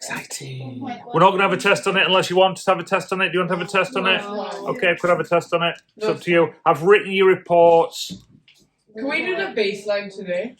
Exciting. We're not going to have a test on it unless you want to have a test on it. Do you want to have a test on it? No. Okay, I could have a test on it. It's up to you. I've written your reports. Can we do the baseline today?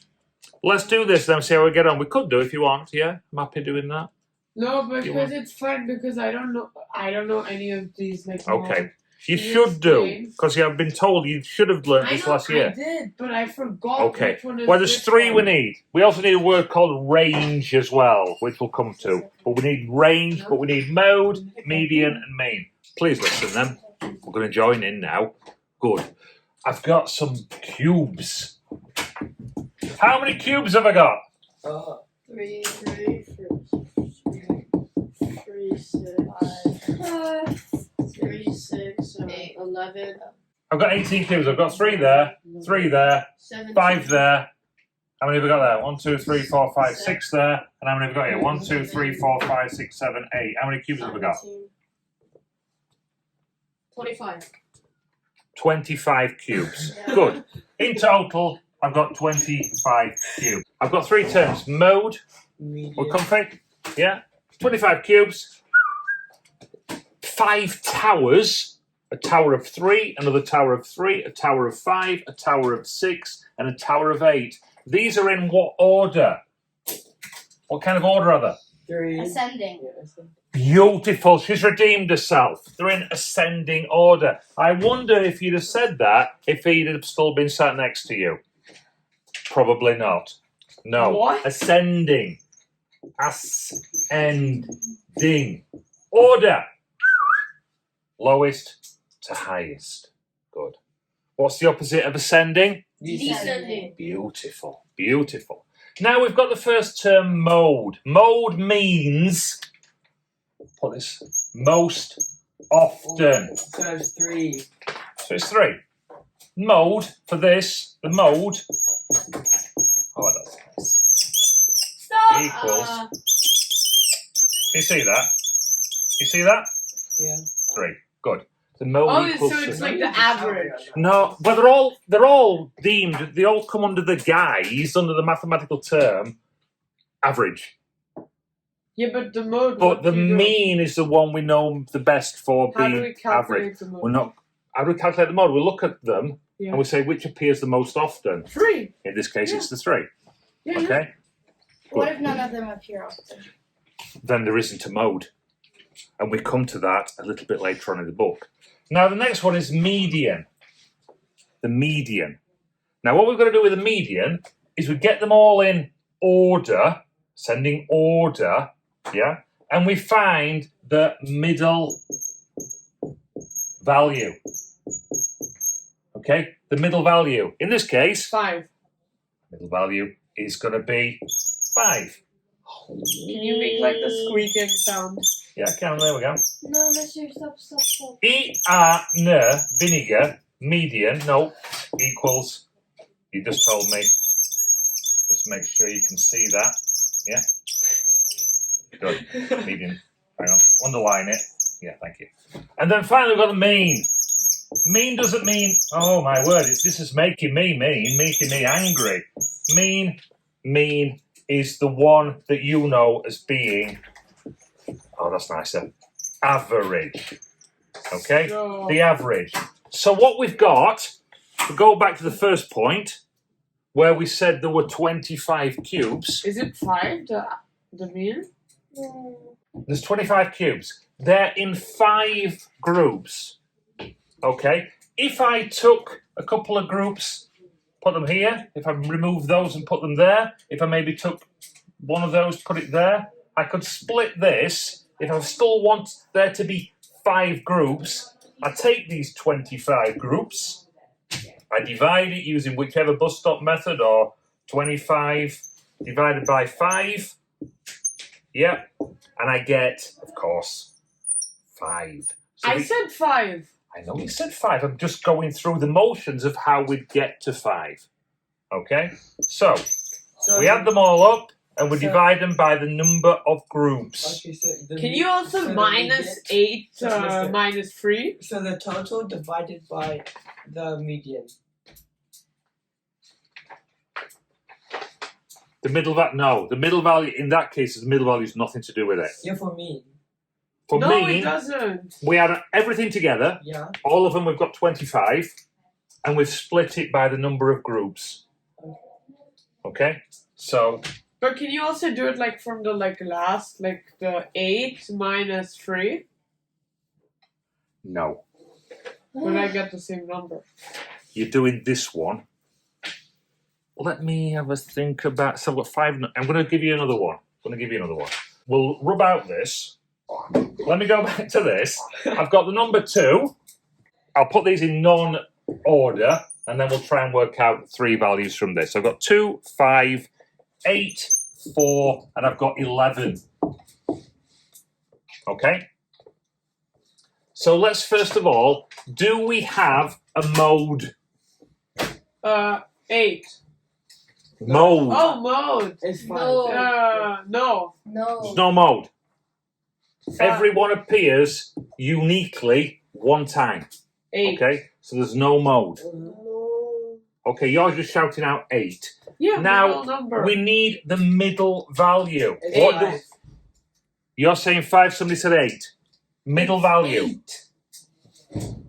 Let's do this then, see how we get on. We could do if you want, yeah? I'm happy doing that. No, You because want- it's fun because I don't know any of these like. Okay. You Can you should do, explain? because you have been told you should have learned I this know, last year. I did, but I forgot Okay. which one is Well, there's which 3 we one. need. We also need a word called range as well, which we'll come to. But we need range, but we need mode, median, and mean. Please listen then. We're going to join in now. Good. I've got some cubes. How many cubes have I got? 3, 3, 6, 11, I've got 18 cubes. I've got 3 there, 3 there, 17. 5 there. How many have we got there? 1, 2, 3, 4, 5, 6 there. And how many have we got here? 1, 2, 3, 4, 5, 6, 7, 8. How many cubes have we got? 25. 25 cubes. Good. In total, I've got 25 cubes. I've got 3 terms. Mode. We're comfy? Yeah? 25 cubes. 5 towers. A tower of 3, another tower of 3, a tower of 5, a tower of 6, and a tower of 8. These are in what order? What kind of order are they? 3. Ascending. Beautiful. She's redeemed herself. They're in ascending order. I wonder if you'd have said that if he'd have still been sat next to you. Probably not. No. What? Ascending. Ascending. Order. Lowest to highest. Good. What's the opposite of ascending? Descending. Beautiful. Beautiful. Now we've got the first term, mode. Mode means, put this, most often. So it's 3. So it's 3. Mode for this, the mode. Oh, that's nice. Stop! Equals. Can you see that? You see that? Yeah. 3. Good. The mode Oh, equals so it's 3. like the average. No, well, they're all deemed. They all come under the guise, under the mathematical term, average. Yeah, but the mode. But what the do you do? mean is the one we know the best for How do being we calculate average. the mode? We're not. How do we calculate the mode? We look at them Yeah. and we say which appears the most often. 3. In this case, Yeah. it's the 3. Yeah. Okay. What if none of them appear often? Then there isn't a mode, and we come to that a little bit later on in the book. Now, the next one is median. The median. Now, what we've got to do with the median is we get them all in order, ascending order, yeah, and we find the middle value. Okay, the middle value. In this case, 5. middle value is going to be 5. Can you make like the squeaking sound? Yeah, I can. There we go. No, Mister, stop. Vinegar, median, no, equals, you just told me, just make sure you can see that, yeah? Good, median, hang on, underline it, yeah, thank you. And then finally we've got the mean. Mean doesn't mean, oh my word, this is making me mean, making me angry. Mean is the one that you know as being, oh, that's nicer, average. Okay? No. The average. So what we've got, to go back to the first point, where we said there were 25 cubes. Is it 5? The mean? There's 25 cubes. They're in 5 groups. Okay? If I took a couple of groups, put them here, if I remove those and put them there, if I maybe took one of those, put it there, I could split this. If I still want there to be 5 groups, I take these 25 groups, I divide it using whichever bus stop method, or 25 divided by 5, yeah, and I get, of course, 5. So I said 5. I know you said 5, I'm just going through the motions of how we'd get to 5, okay? So, we add them all up, and we divide them by the number of groups. Okay, so Can you also so minus the median- 8 listen. minus 3? So the total divided by the median. The middle the middle value in that case is the middle value has nothing to do with it. Yeah, for me. For No, it mean, doesn't. we add everything together. Yeah. All of them we've got 25, and we've split it by the number of groups. Okay, so But can you also do it like from the last, like the 8 minus 3? no, Would I get the same number? you're doing this one. Let me have a think about. So I've got 5. I'm going to give you another one. We'll rub out this. Let me go back to this. I've got the number 2. I'll put these in non-order, and then we'll try and work out 3 values from this. So I've got 2, 5, 8, 4, and I've got 11. Okay? So let's first of all, do we have a mode? 8. Mode. Oh, mode. It's fine. No. No. No. There's no mode. 5, Everyone appears uniquely one time. 8. Okay? So there's no mode. No. Okay, you're just shouting out 8. Yeah, Now, middle number. we need the middle value. It's What fine. do, you're saying 5, somebody said 8. Middle value. 8.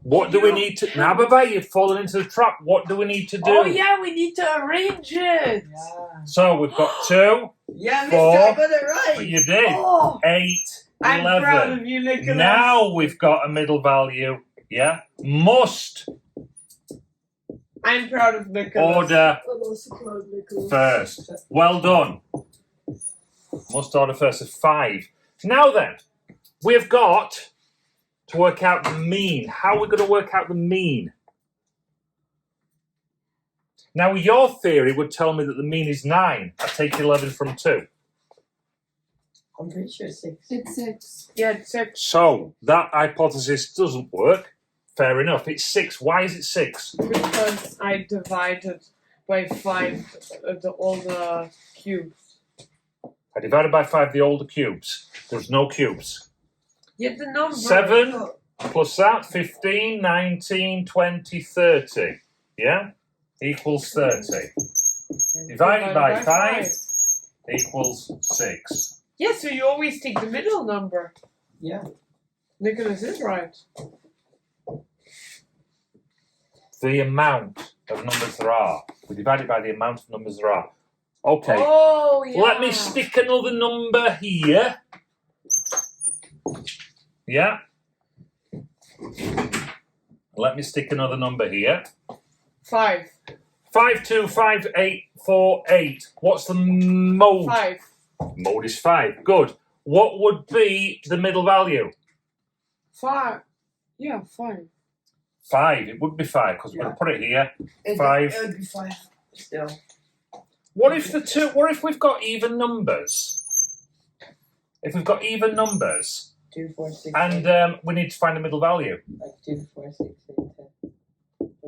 What do we need to... Now, bye-bye, you've fallen into the trap. What do we need to do? Oh, yeah, we need to arrange it. Yeah. So we've got 2. Yeah, Mister, 4. I got it right. You did. Oh, 8, I'm 11. proud of you, Nicholas. Now we've got a middle value. Yeah? Must I'm proud of Nicholas. order first. Well done. Must order first. So 5. Now then, we've got to work out the mean. How are we going to work out the mean? Now, your theory would tell me that the mean is 9. I take 11 from 2. I'm pretty sure 6. It's 6. Yeah, it's 6. So, that hypothesis doesn't work. Fair enough. It's 6. Why is it 6? Because I divided by 5 all the cubes. I divided by 5 the older cubes. There's no cubes. Get the number. 7 plus that, 15, 19, 20, 30. Yeah? Equals 30. Divided by 5 equals 6. Yeah, so you always take the middle number. Yeah. Nicholas is right. The amount of numbers there are. We divide it by the amount of numbers there are. Okay. Oh, yeah. Let me stick another number here. Yeah? Let me stick another number here. 5. 5, 2, 5, 8, 4, 8. What's the mode? 5. Mode is 5. Good. What would be the middle value? 5. Yeah, 5. 5. It would be 5 because we're going to put it here. It 5. would be 5. Still. What if What if we've got even numbers? If we've got even numbers 2, 4, 6. and we need to find the middle value. Like 2, 4, 6, 8, 10.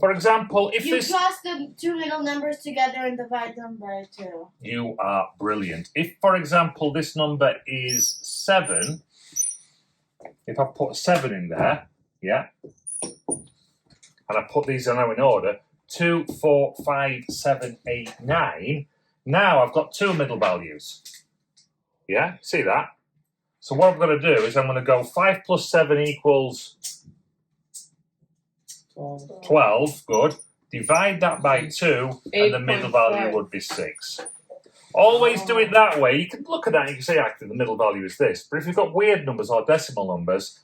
For example, if You this... cross the 2 middle numbers together and divide them by 2. You are brilliant. If, for example, this number is 7, if I put 7 in there, yeah, and I put these now in order, 2, 4, 5, 7, 8, 9, now I've got 2 middle values. Yeah, see that? So what I'm going to do is I'm going to go 5 plus 7 equals 12, good. Divide that by 2, and the middle value 8.5. would be 6. Always do it that way. You can look at that and you can say, actually, the middle value is this. But if you've got weird numbers or decimal numbers,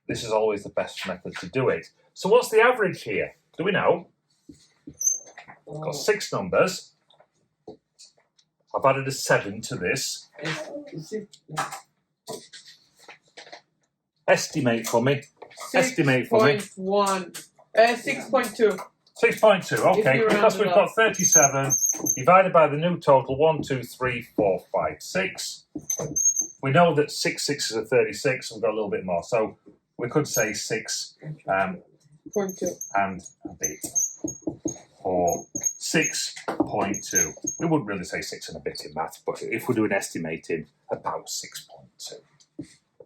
this is always the best method to do it. So what's the average here? Do we know? I've got 6 numbers. I've added a 7 to this. Is it? Estimate for me. Estimate for me. 6.1. 6.2. 6.2, okay, If you because round we've it got up. 37 divided by the new total 1, 2, 3, 4, 5, 6. We know that 6 6s are 36, so we've got a little bit more. So we could say 6 .2. and a bit, or 6.2. We wouldn't really say 6 and a bit in math, but if we're doing estimating, about 6.2.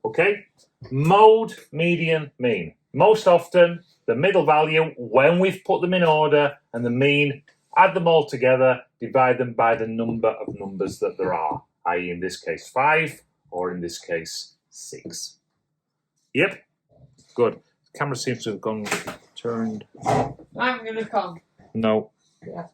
Okay? Mode, median, mean. Most often, the middle value, when we've put them in order, and the mean, add them all together, divide them by the number of numbers that there are, i.e. in this case 5, or in this case 6. Yep, good. The camera seems to have turned. I'm gonna come. No. Yeah.